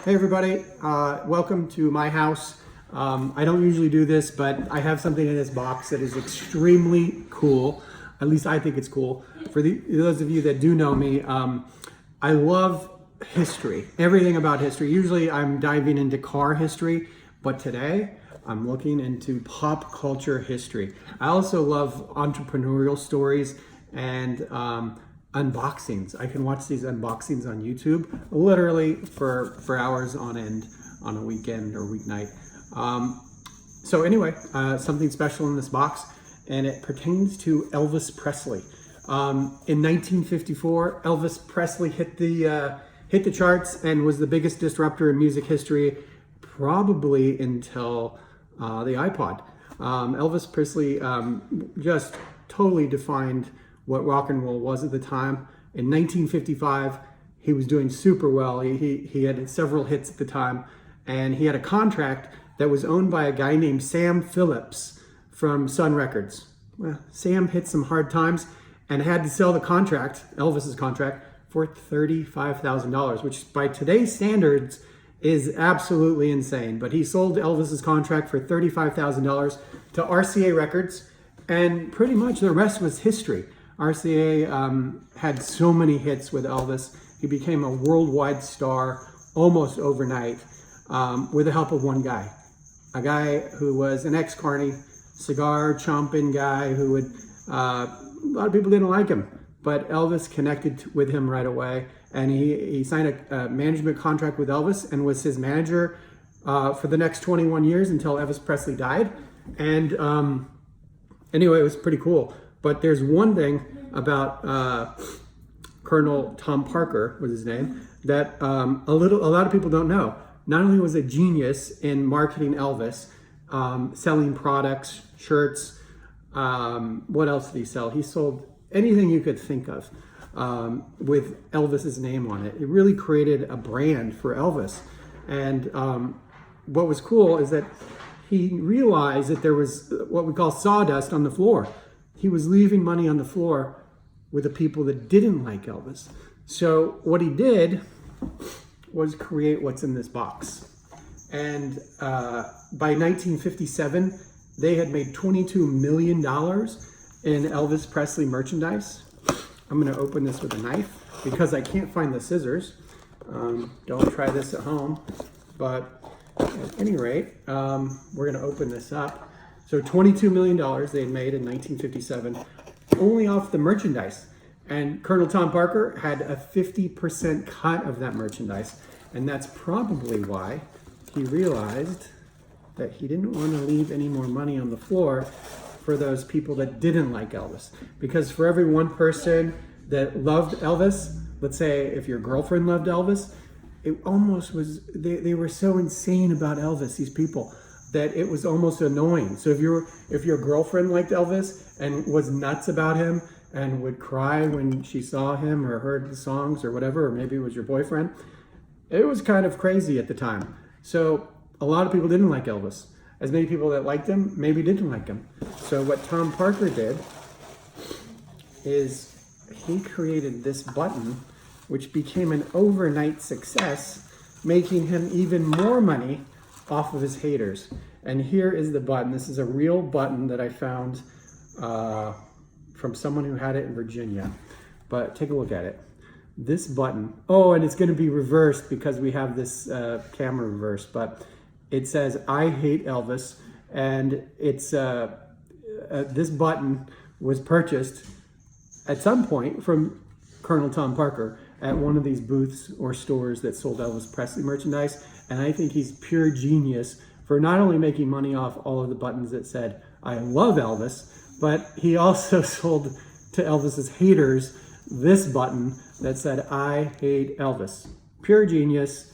Hey everybody, welcome to my house. I don't usually do this, but I have something in this box that is extremely cool. At least I think it's cool. For those of you that do know me, I love history, everything about history. Usually I'm diving into car history, but today I'm looking into pop culture history. I also love entrepreneurial stories and unboxings. I can watch these unboxings on YouTube literally for hours on end on a weekend or weeknight. So anyway, something special in this box, and it pertains to Elvis Presley. In 1954, Elvis Presley hit the charts and was the biggest disruptor in music history, probably until the iPod. Elvis Presley just totally defined what rock and roll was at the time. In 1955, he was doing super well. He had several hits at the time, and he had a contract that was owned by a guy named Sam Phillips from Sun Records. Well, Sam hit some hard times and had to sell the contract, Elvis's contract, for $35,000, which by today's standards is absolutely insane. But he sold Elvis's contract for $35,000 to RCA Records, and pretty much the rest was history. RCA had so many hits with Elvis. He became a worldwide star almost overnight with the help of one guy. A guy who was an ex-carny, cigar chomping guy who would, a lot of people didn't like him, but Elvis connected with him right away. And he signed a management contract with Elvis and was his manager for the next 21 years until Elvis Presley died. And anyway, it was pretty cool. But there's one thing about Colonel Tom Parker was his name that a lot of people don't know. Not only was a genius in marketing Elvis, selling products, shirts. What else did he sell? He sold anything you could think of with Elvis's name on it. It really created a brand for Elvis. And what was cool is that he realized that there was what we call sawdust on the floor. He was leaving money on the floor with the people that didn't like Elvis. So what he did was create what's in this box. And by 1957, they had made $22 million in Elvis Presley merchandise. I'm gonna open this with a knife because I can't find the scissors. Don't try this at home, but at any rate, we're gonna open this up. So $22 million they had made in 1957, only off the merchandise. And Colonel Tom Parker had a 50% cut of that merchandise. And that's probably why he realized that he didn't want to leave any more money on the floor for those people that didn't like Elvis. Because for every one person that loved Elvis, let's say if your girlfriend loved Elvis, it almost was, they were so insane about Elvis, these people, that it was almost annoying. So if your girlfriend liked Elvis and was nuts about him and would cry when she saw him or heard the songs or whatever, or maybe it was your boyfriend, it was kind of crazy at the time. So a lot of people didn't like Elvis. As many people that liked him maybe didn't like him. So what Tom Parker did is he created this button, which became an overnight success, making him even more money off of his haters. And here is the button. This is a real button that I found from someone who had it in Virginia. But take a look at it. This button, oh, and it's gonna be reversed because we have this camera reversed, but it says, "I hate Elvis," and it's this button was purchased at some point from Colonel Tom Parker at one of these booths or stores that sold Elvis Presley merchandise. And I think he's pure genius for not only making money off all of the buttons that said, "I love Elvis," but he also sold to Elvis's haters this button that said, "I hate Elvis." Pure genius.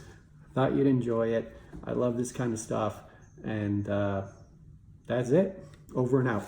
Thought you'd enjoy it. I love this kind of stuff. And that's it. Over and out.